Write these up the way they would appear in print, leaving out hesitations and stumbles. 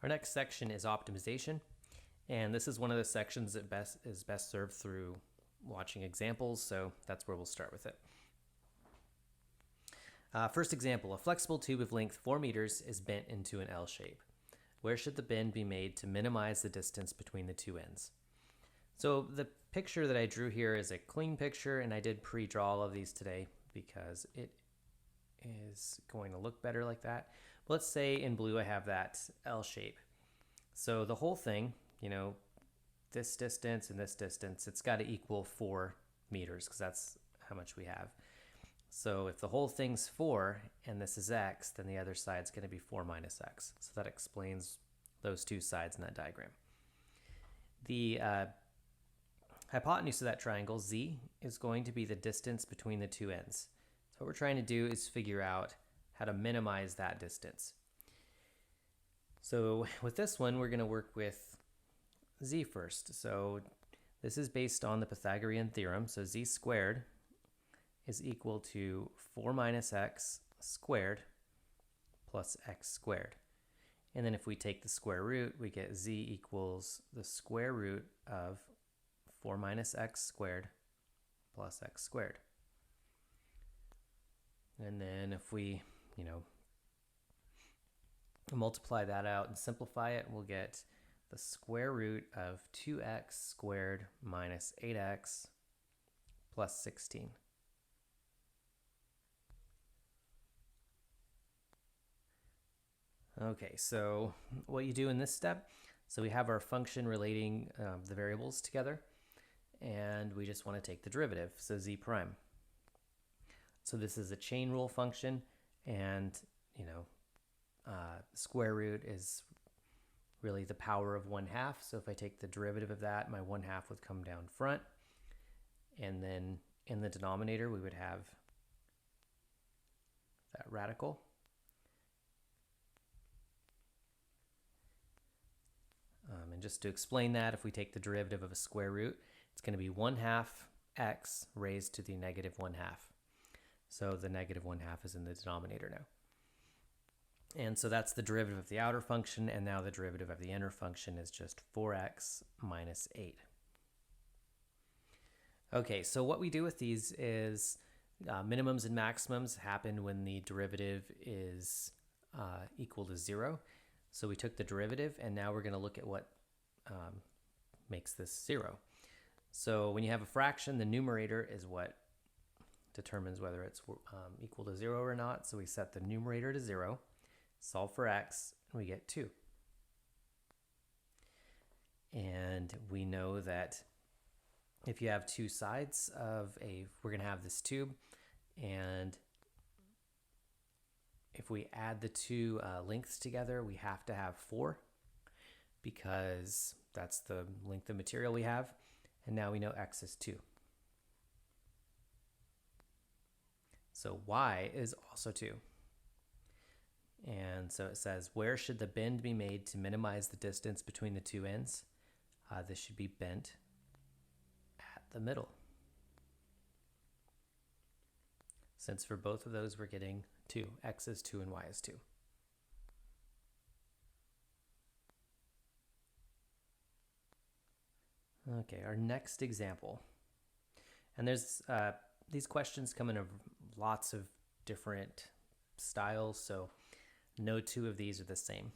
Our next section is optimization, and this is one of the sections that is best served through watching examples, so that's where we'll start with it. First example, a flexible tube of length 4 meters is bent into an L shape. Where should the bend be made to minimize the distance between the two ends? So the picture that I drew here is a clean picture, and I did pre-draw all of these today because it is going to look better like that. But let's say in blue I have that L shape. So the whole thing, this distance and this distance, it's got to equal 4 meters because that's how much we have. So if the whole thing's 4 and this is x, then the other side's going to be 4 minus x. So that explains those two sides in that diagram. The hypotenuse of that triangle, z, is going to be the distance between the two ends. So what we're trying to do is figure out how to minimize that distance. So with this one, we're going to work with z first. So this is based on the Pythagorean theorem. So z squared is equal to 4 minus x squared plus x squared. And then if we take the square root, we get z equals the square root of 4 minus x squared plus x squared. And then if we, multiply that out and simplify it, we'll get the square root of 2x squared minus 8x plus 16. Okay, so what you do in this step, so we have our function relating the variables together, and we just want to take the derivative, so z prime. So this is a chain rule function, and square root is really the power of 1/2. So if I take the derivative of that, my 1/2 would come down front, and then in the denominator we would have that radical. And just to explain that, if we take the derivative of a square root, it's going to be 1/2 x raised to the negative 1/2. So the negative 1/2 is in the denominator now. And so that's the derivative of the outer function, and now the derivative of the inner function is just 4x minus 8. Okay, so what we do with these is minimums and maximums happen when the derivative is equal to 0. So we took the derivative, and now we're going to look at what makes this 0. So when you have a fraction, the numerator is what determines whether it's equal to 0 or not. So we set the numerator to 0, solve for x, and we get 2. And we know that if you have two sides we're going to have this tube, and if we add the two lengths together, we have to have 4 because that's the length of material we have. And now we know x is 2. So y is also 2. And so it says, where should the bend be made to minimize the distance between the two ends? This should be bent at the middle. Since for both of those we're getting 2. X is 2 and y is 2. Okay, our next example. And there's these questions come in lots of different styles, so no two of these are the same.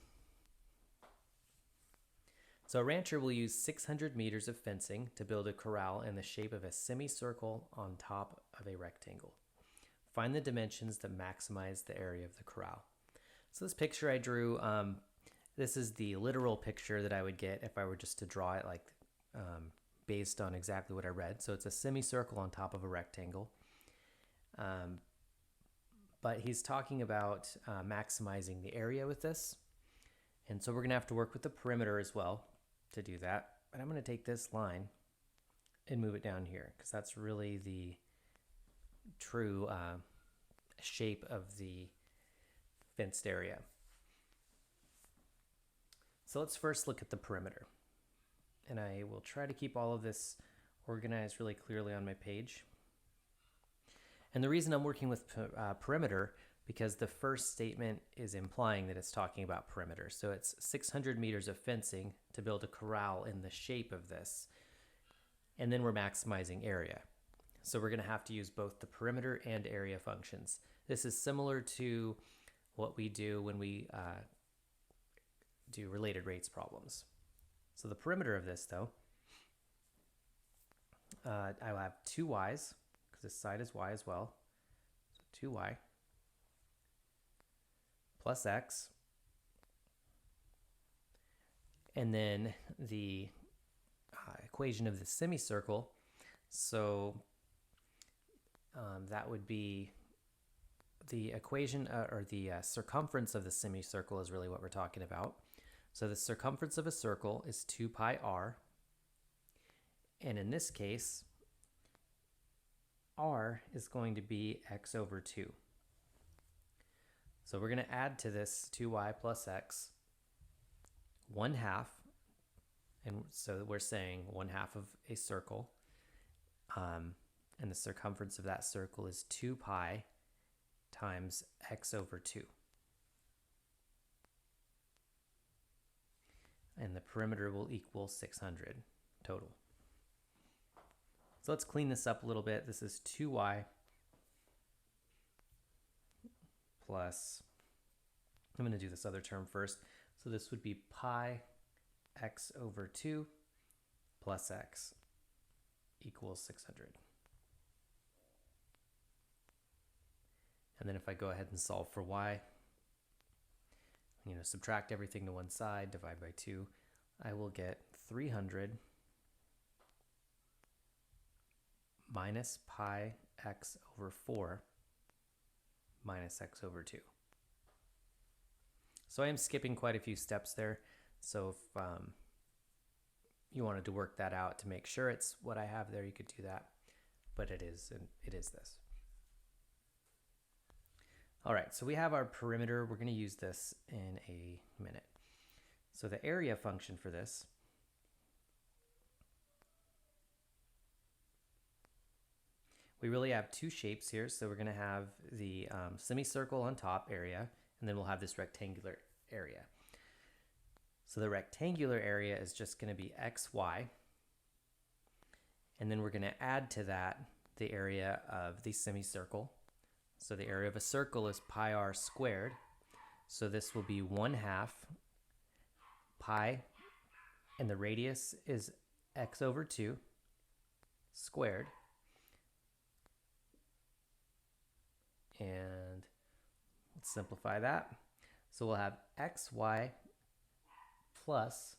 So a rancher will use 600 meters of fencing to build a corral in the shape of a semicircle on top of a rectangle. Find the dimensions that maximize the area of the corral. So this picture I drew, this is the literal picture that I would get if I were just to draw it like based on exactly what I read. So it's a semicircle on top of a rectangle. But he's talking about maximizing the area with this. And so we're going to have to work with the perimeter as well to do that. But I'm going to take this line and move it down here because that's really the true shape of the fenced area. So let's first look at the perimeter. And I will try to keep all of this organized really clearly on my page. And the reason I'm working with perimeter, because the first statement is implying that it's talking about perimeter. So it's 600 meters of fencing to build a corral in the shape of this. And then we're maximizing area. So we're going to have to use both the perimeter and area functions. This is similar to what we do when we do related rates problems. So the perimeter of this, though, I will have 2y's, because this side is y as well. So 2y plus x. And then the equation of the semicircle. So that would be the equation, or the circumference of the semicircle is really what we're talking about. So the circumference of a circle is 2 pi r. And in this case, r is going to be x over 2. So we're going to add to this 2y plus x 1/2. And so we're saying 1/2 of a circle. And the circumference of that circle is 2 pi times x over 2. And the perimeter will equal 600 total. So let's clean this up a little bit. This is 2y plus, I'm going to do this other term first. So this would be pi x over 2 plus x equals 600. And then if I go ahead and solve for y, subtract everything to one side, divide by 2, I will get 300 minus pi x over 4 minus x over 2. So I am skipping quite a few steps there. So if you wanted to work that out to make sure it's what I have there, you could do that. But it is this. All right, so we have our perimeter. We're going to use this in a minute. So the area function for this we really have two shapes here. So we're going to have the semicircle on top, area, and then we'll have this rectangular area. So the rectangular area is just going to be xy. And then we're going to add to that the area of the semicircle. So the area of a circle is pi r squared. So this will be 1/2 pi, and the radius is x over 2 squared. And let's simplify that. So we'll have xy plus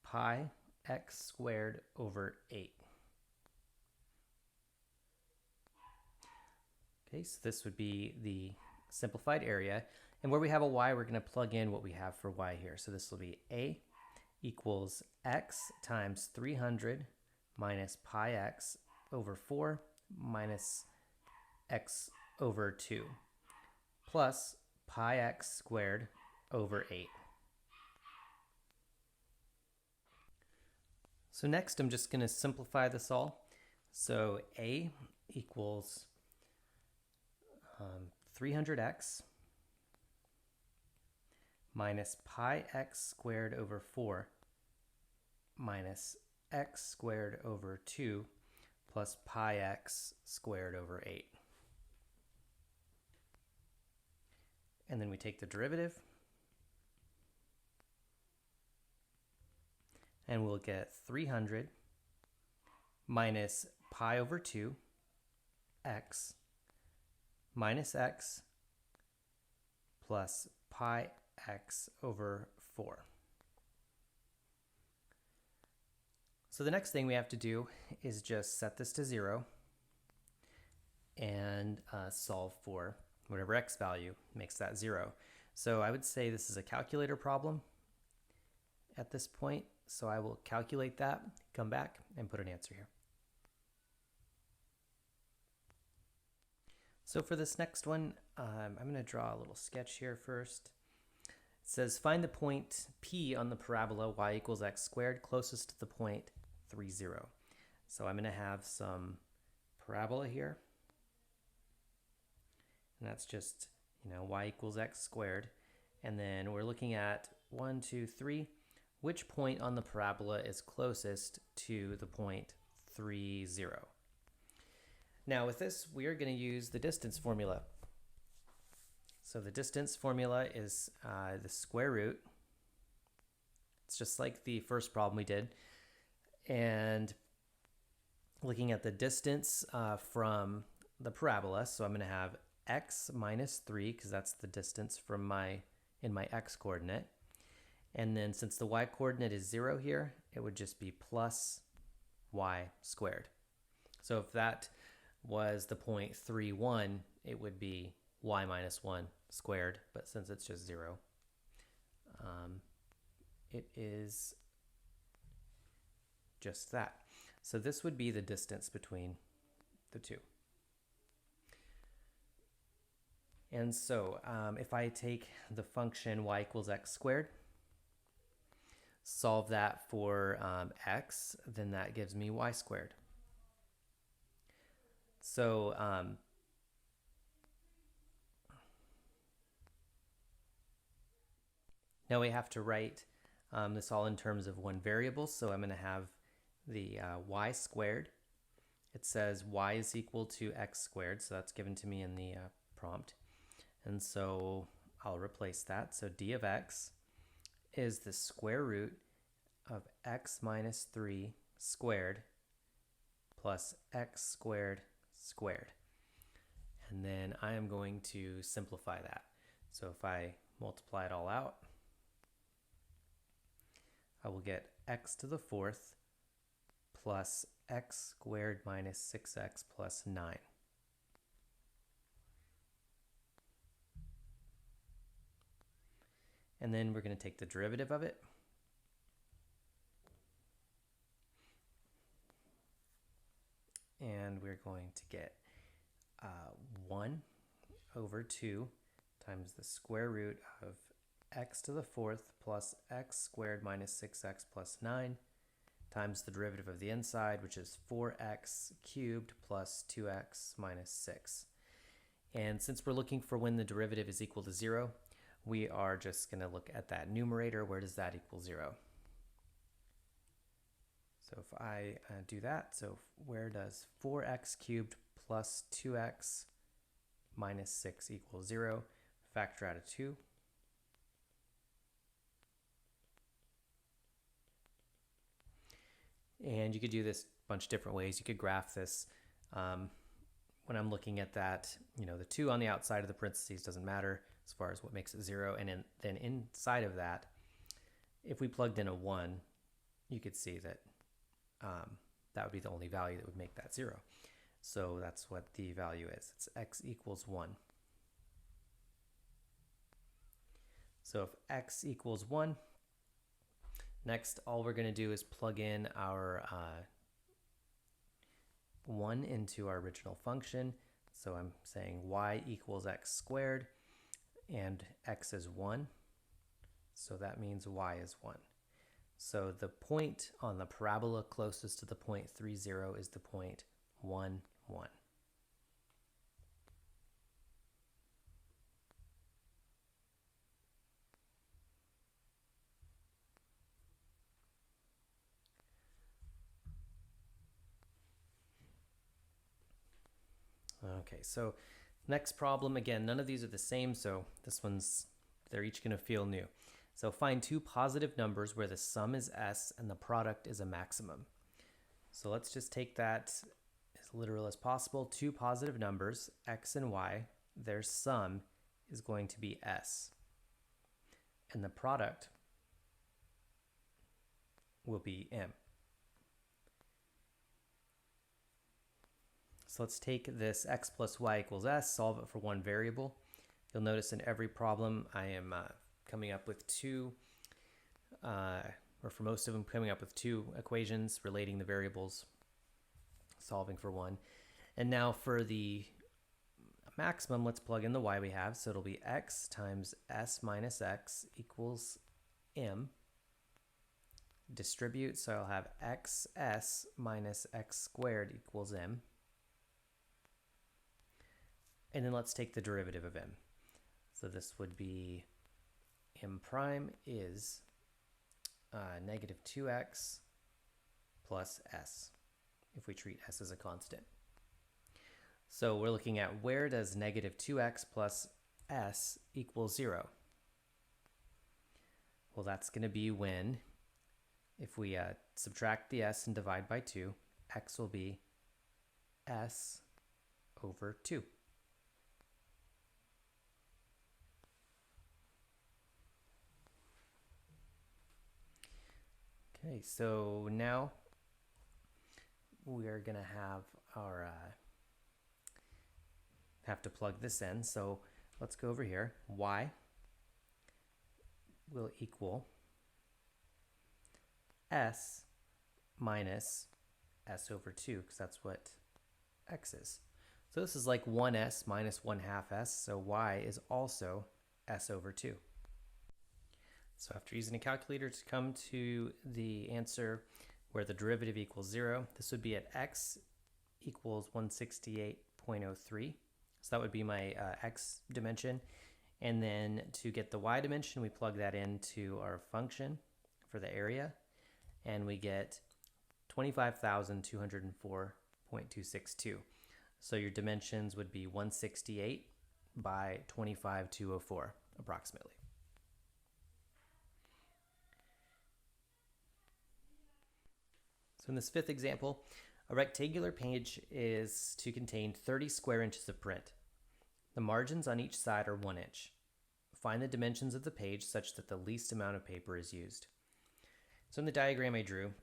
pi x squared over 8. Okay, so this would be the simplified area. And where we have a y, we're going to plug in what we have for y here. So this will be a equals x times 300 minus pi x over 4 minus x over 2 plus pi x squared over 8. So next I'm just going to simplify this all. So a equals 300x minus pi x squared over 4 minus x squared over 2 plus pi x squared over 8. And then we take the derivative, and we'll get 300 minus pi over 2 x minus x plus pi x over 4. So the next thing we have to do is just set this to 0 and solve for whatever x value makes that 0. So I would say this is a calculator problem at this point. So I will calculate that, come back, and put an answer here. So for this next one, I'm going to draw a little sketch here first. It says find the point P on the parabola y equals x squared closest to the point 3, 0. So I'm going to have some parabola here. and that's just, y equals x squared. And then we're looking at 1, 2, 3. Which point on the parabola is closest to the point 3, 0? Now with this, we are going to use the distance formula. So the distance formula is the square root. It's just like the first problem we did. And looking at the distance from the parabola, so I'm going to have x minus 3, because that's the distance from in my x coordinate. And then since the y coordinate is 0 here, it would just be plus y squared. So if that was the point 3, 1, it would be y minus 1 squared, but since it's just 0, it is just that. So this would be the distance between the two. And so if I take the function y equals x squared, solve that for x, then that gives me y squared. So now we have to write this all in terms of one variable. So I'm going to have the y squared. It says y is equal to x squared, so that's given to me in the prompt. And so I'll replace that. So d of x is the square root of x minus 3 squared plus x squared squared. And then I am going to simplify that. So if I multiply it all out, I will get x to the 4th plus x squared minus 6x plus 9. And then we're going to take the derivative of it. And we're going to get 1 over 2 times the square root of x to the 4th plus x squared minus 6x plus 9 times the derivative of the inside, which is 4x cubed plus 2x minus 6. And since we're looking for when the derivative is equal to 0, we are just going to look at that numerator. Where does that equal 0? So if I do that, so where does 4x cubed plus 2x minus 6 equal 0? Factor out of 2. And you could do this a bunch of different ways. You could graph this. When I'm looking at that, the 2 on the outside of the parentheses doesn't matter as far as what makes it 0. And then inside of that, if we plugged in a 1, you could see that that would be the only value that would make that 0. So that's what the value is. It's x equals 1. So if x equals 1, next all we're going to do is plug in our 1 into our original function. So I'm saying y equals x squared, and x is 1. So that means y is 1. So the point on the parabola closest to the point 3, 0 is the point 1, 1. Okay, so next problem, again, none of these are the same, so they're each going to feel new. So find two positive numbers where the sum is s and the product is a maximum. So let's just take that as literal as possible. Two positive numbers, x and y, their sum is going to be s. And the product will be m. So let's take this x plus y equals s, solve it for one variable. You'll notice in every problem I am coming up with or for most of them, coming up with two equations relating the variables, solving for one. And now for the maximum, let's plug in the y we have. So it'll be x times s minus x equals m. Distribute, so I'll have xs minus x squared equals m. And then let's take the derivative of m. So this would be m prime is negative 2x plus s, if we treat s as a constant. So we're looking at where does negative 2x plus s equal 0? Well, that's going to be when, if we subtract the s and divide by 2, x will be s over 2. Okay, so now we're going to have our have to plug this in. So let's go over here. Y will equal s minus s over 2, because that's what x is. So this is like 1s minus 1/2 s, so y is also s over 2. So after using a calculator to come to the answer where the derivative equals 0, this would be at x equals 168.03. So that would be my x dimension. And then to get the y dimension, we plug that into our function for the area, and we get 25,204.262. So your dimensions would be 168 by 25,204 approximately. So in this fifth example, a rectangular page is to contain 30 square inches of print. The margins on each side are 1 inch. Find the dimensions of the page such that the least amount of paper is used. So in the diagram I drew,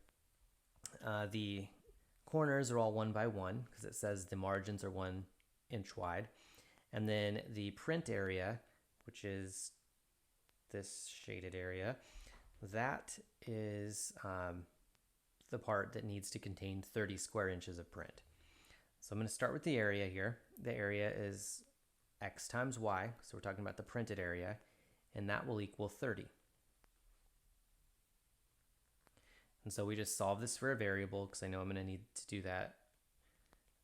the corners are all 1 by 1 because it says the margins are 1 inch wide. And then the print area, which is this shaded area, that is the part that needs to contain 30 square inches of print. So I'm going to start with the area here. The area is x times y, so we're talking about the printed area, and that will equal 30. And so we just solve this for a variable because I know I'm going to need to do that at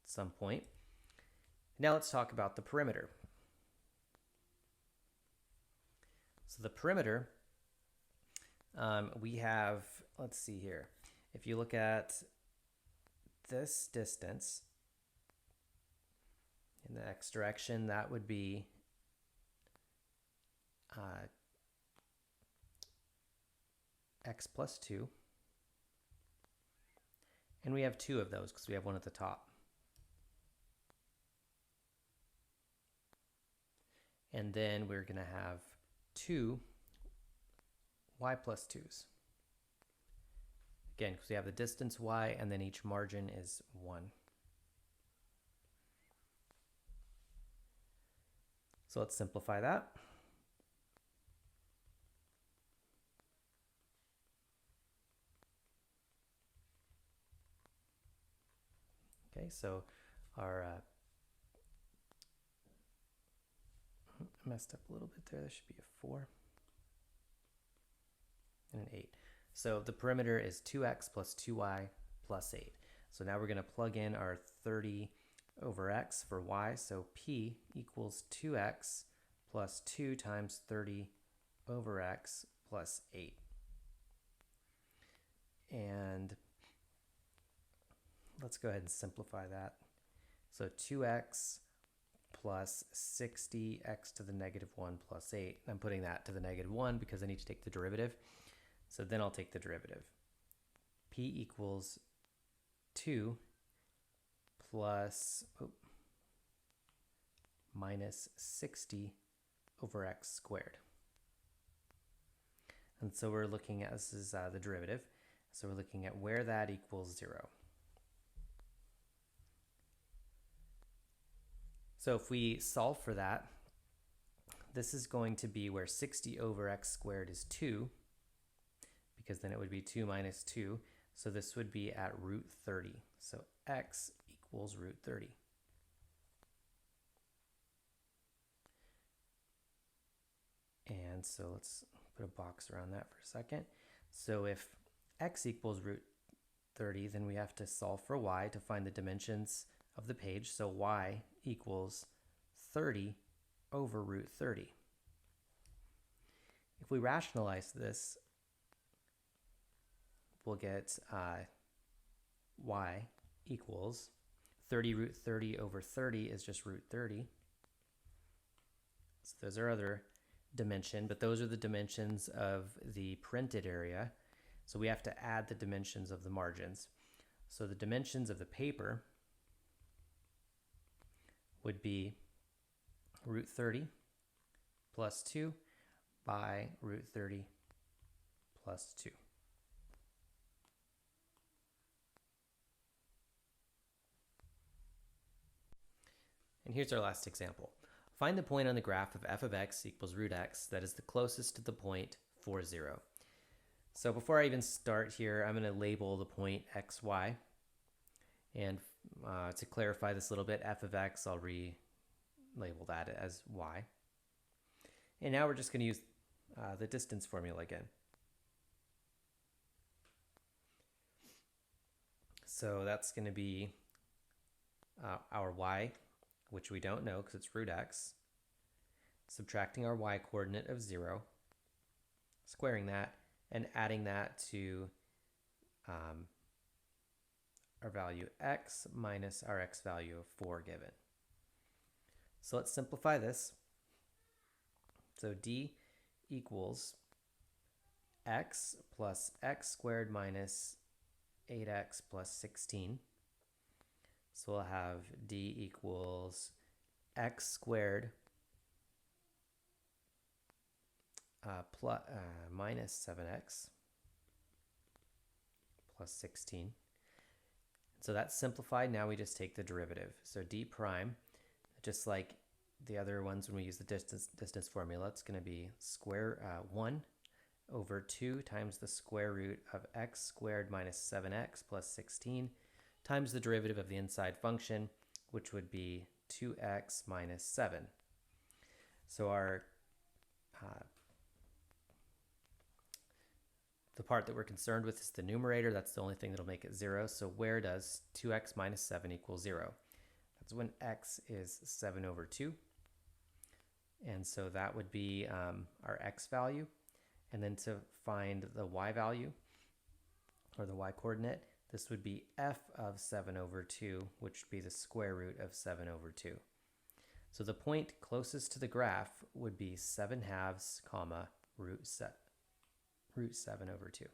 some point. Now let's talk about the perimeter. So the perimeter, we have, let's see here. If you look at this distance in the x direction, that would be x plus 2. And we have 2 of those because we have one at the top. And then we're going to have 2 y plus 2s. Again, because we have the distance y, and then each margin is 1. So let's simplify that. Okay, so our messed up a little bit there. There should be a 4 and an 8. So the perimeter is 2x plus 2y plus 8. So now we're going to plug in our 30 over x for y. So p equals 2x plus 2 times 30 over x plus 8. And let's go ahead and simplify that. So 2x plus 60x to the negative 1 plus 8. I'm putting that to the negative 1 because I need to take the derivative. So then I'll take the derivative. P equals 2 plus minus 60 over x squared. And so we're looking at, this is the derivative, so we're looking at where that equals 0. So if we solve for that, this is going to be where 60 over x squared is 2, because then it would be 2 minus 2. So this would be at root 30. So x equals root 30. And so let's put a box around that for a second. So if x equals root 30, then we have to solve for y to find the dimensions of the page. So y equals 30 over root 30. If we rationalize this, we'll get y equals 30 root 30 over 30 is just root 30. So those are other dimension, but those are the dimensions of the printed area. So we have to add the dimensions of the margins. So the dimensions of the paper would be root 30 plus 2 by root 30 plus 2. And here's our last example. Find the point on the graph of f of x equals root x that is the closest to the point 4, 0. So before I even start here, I'm going to label the point xy. And to clarify this a little bit, f of x, I'll relabel that as y. And now we're just going to use the distance formula again. So that's going to be our y, which we don't know because it's root x, subtracting our y coordinate of 0, squaring that, and adding that to our value x minus our x value of 4 given. So let's simplify this. So d equals x plus x squared minus 8x plus 16. So we'll have d equals x squared minus 7x plus 16. So that's simplified. Now we just take the derivative. So d prime, just like the other ones when we use the distance formula, it's going to be 1 over 2 times the square root of x squared minus 7x plus 16 times the derivative of the inside function, which would be 2x minus 7. So our the part that we're concerned with is the numerator. That's the only thing that'll make it 0. So where does 2x minus 7 equal 0? That's when x is 7 over 2. And so that would be our x value. And then to find the y value, or the y coordinate, this would be f of 7 over 2, which would be the square root of 7 over 2. So the point closest to the graph would be 7/2, comma, root 7 over 2.